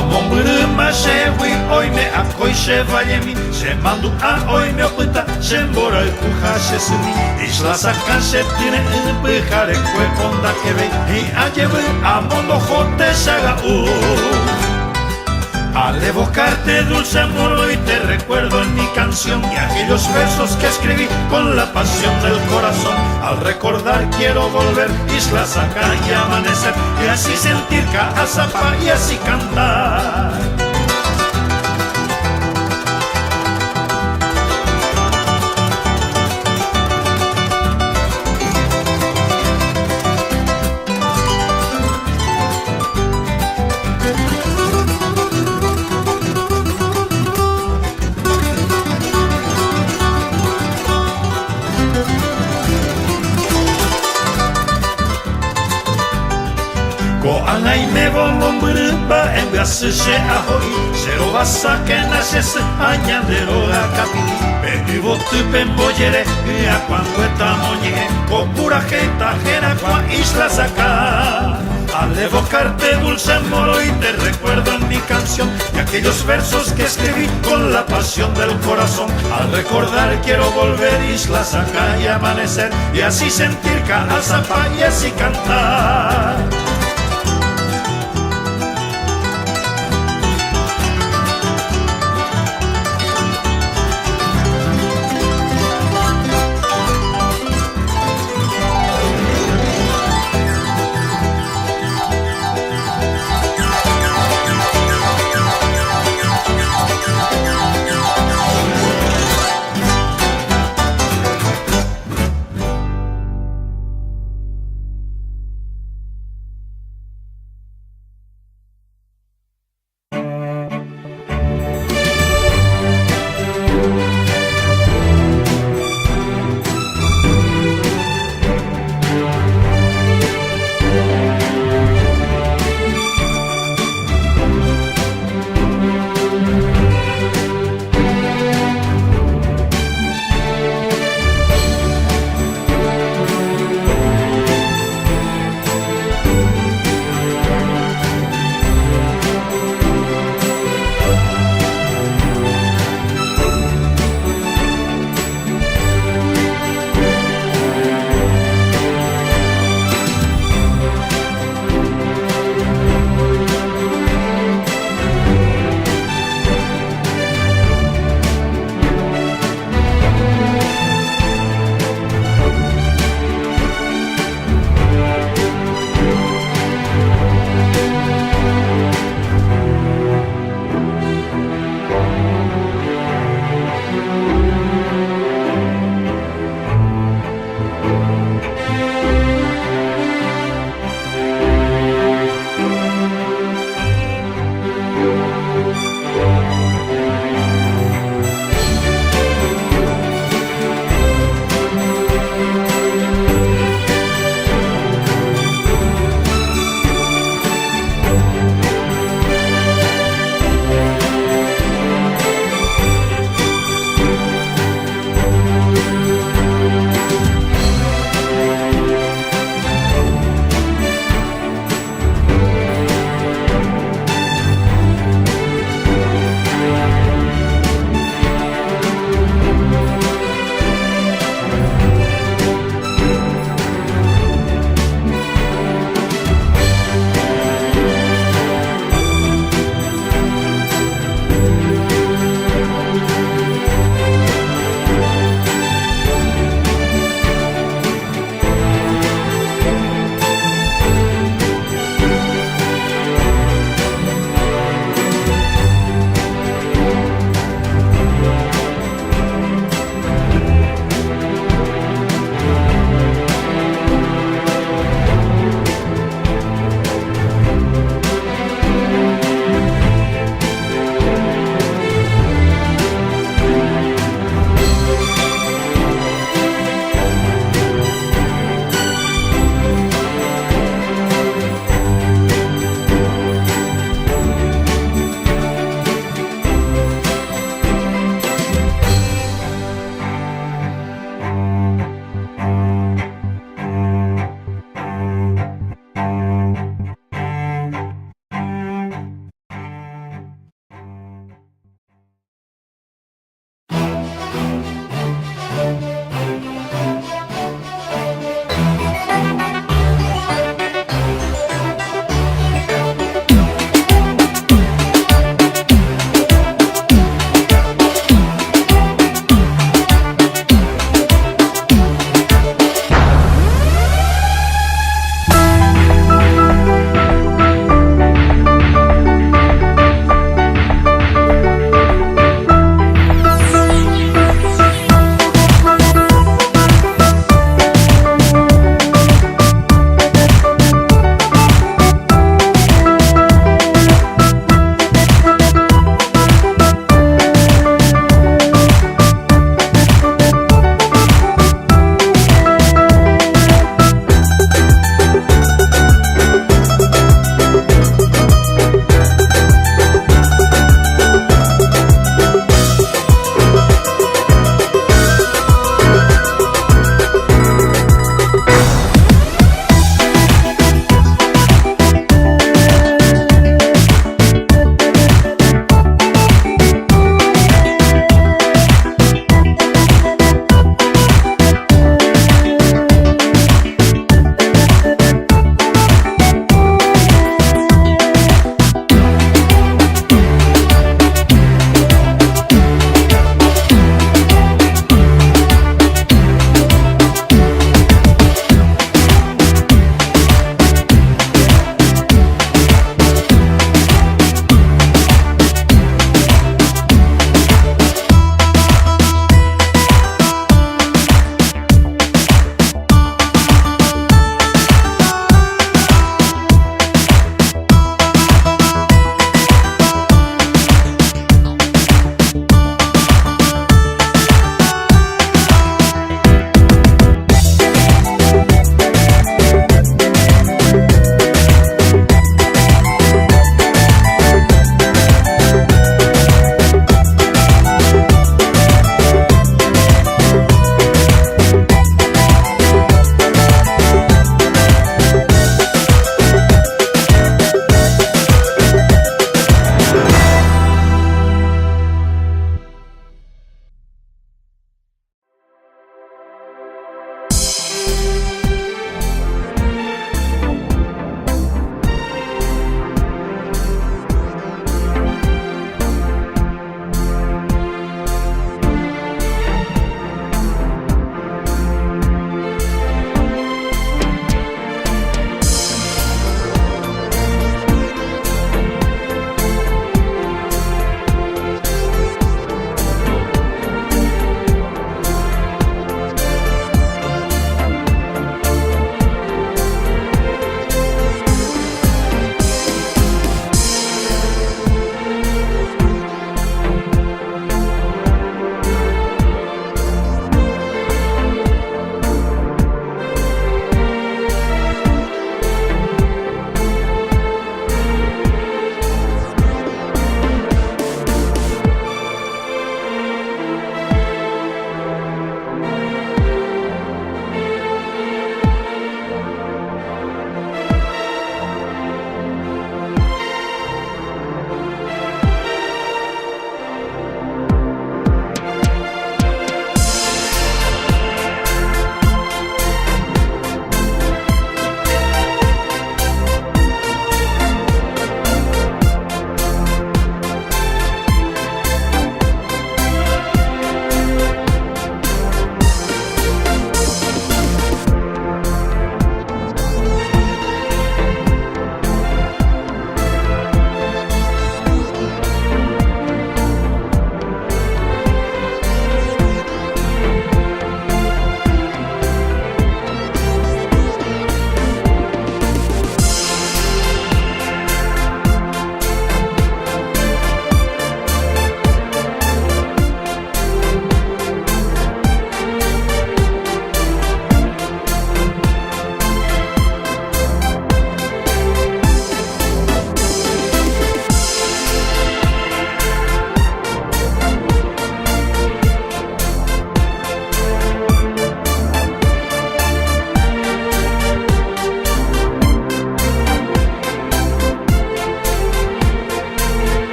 Amombruma shewi oime akoi shevayemi Shemandu a oime opita Shembora kuha shesumi Isla saka shetine Pejare kwe konda kebe Y ayebe amondo jote shaga Al evocarte dulce amor hoy te recuerdo en mi canción Y aquellos versos que escribí con la pasión del corazón Al recordar quiero volver, Isla Saca y amanecer Y así sentir Caazapá y así cantar Koangai me volombrba en gasse ahoi Zero basake nases añadero a capi Penivo tupen boyere a cuangueta moñe Kopura jeta jera qua Isla Saca Al evocarte dulce amor hoy te recuerdo en mi canción Y aquellos versos que escribí con la pasión del corazón Al recordar quiero volver Isla Saca y amanecer Y así sentir Caazapá y así cantar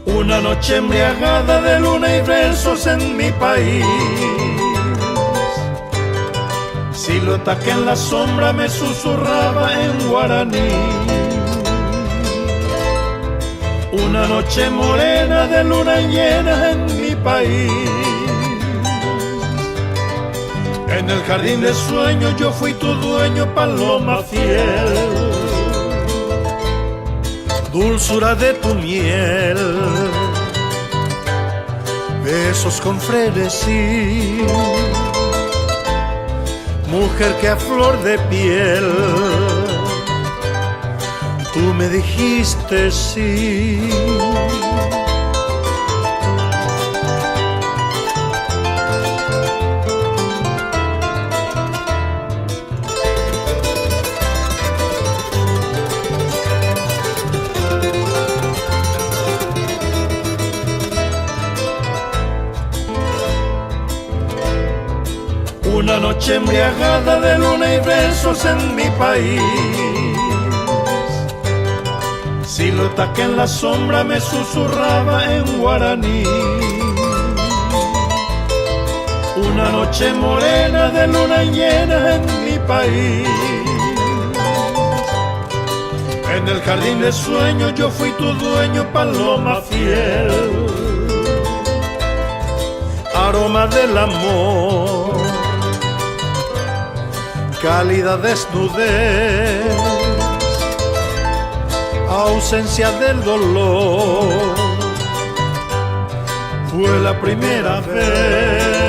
Una noche embriagada de luna y versos en mi país, silueta que en la sombra me susurraba en guaraní. Una noche morena de luna llena en mi país, en el jardín de sueños yo fui tu dueño, paloma fiel, dulzura de tu miel, besos con frenesí, mujer que a flor de piel, tú me dijiste sí. Una noche embriagada de luna y besos en mi país, silueta que en la sombra me susurraba en guaraní. Una noche morena de luna llena en mi país, en el jardín de sueños yo fui tu dueño, paloma fiel, aroma del amor, cálida desnudez, ausencia del dolor, fue la primera vez.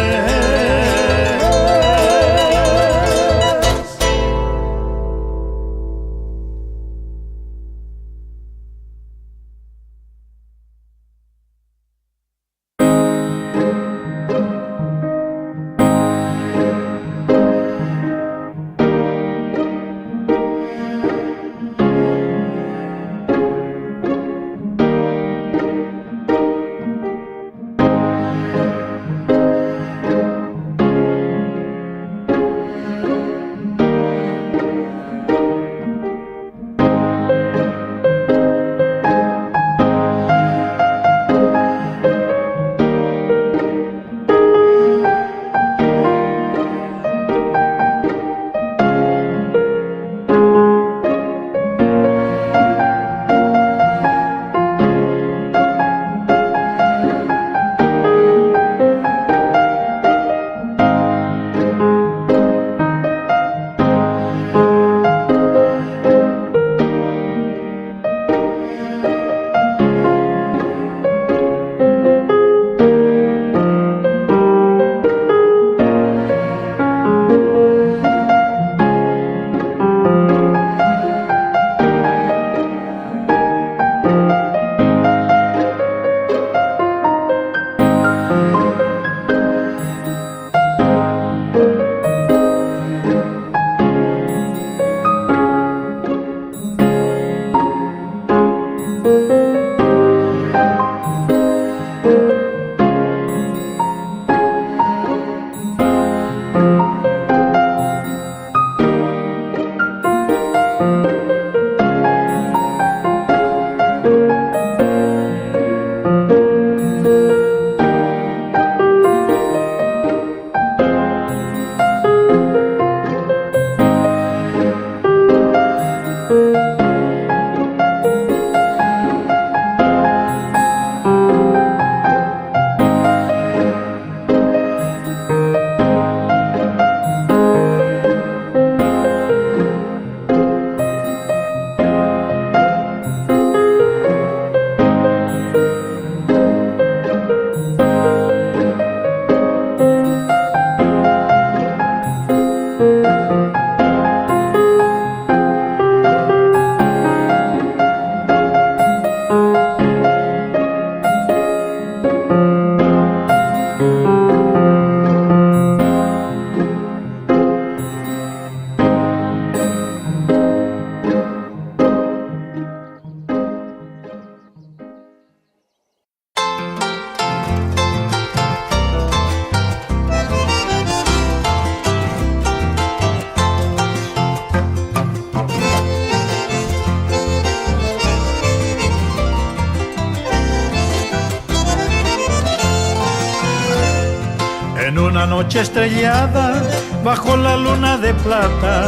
una noche estrellada, bajo la luna de plata,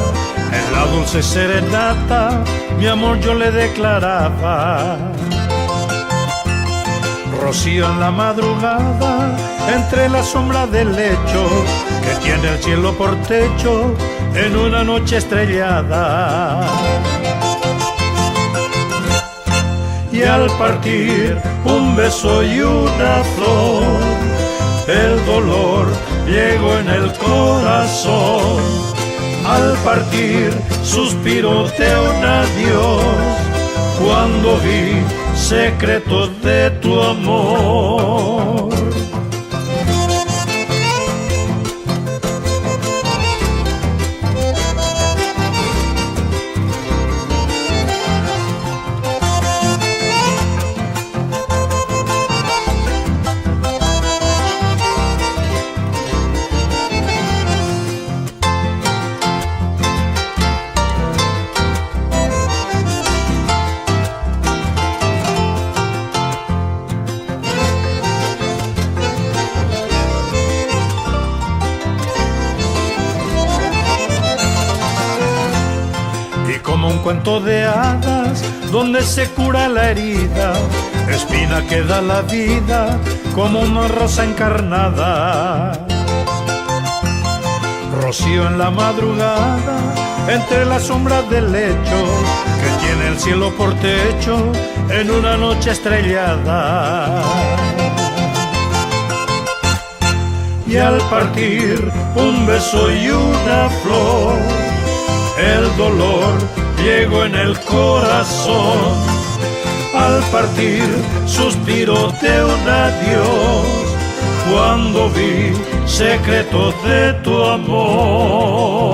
en la dulce serenata, mi amor yo le declaraba. Rocío en la madrugada, entre la sombra del lecho, que tiene el cielo por techo, en una noche estrellada. Y al partir un beso y una flor, el dolor llegó en el corazón. Al partir suspiro de un adiós, cuando vi secretos de tu amor. Como un cuento de hadas, donde se cura la herida, espina que da la vida, como una rosa encarnada. Rocío en la madrugada, entre las sombras del lecho, que tiene el cielo por techo, en una noche estrellada. Y al partir un beso y una flor, el dolor llegó en el corazón. Al partir suspiro de un adiós, cuando vi secretos de tu amor.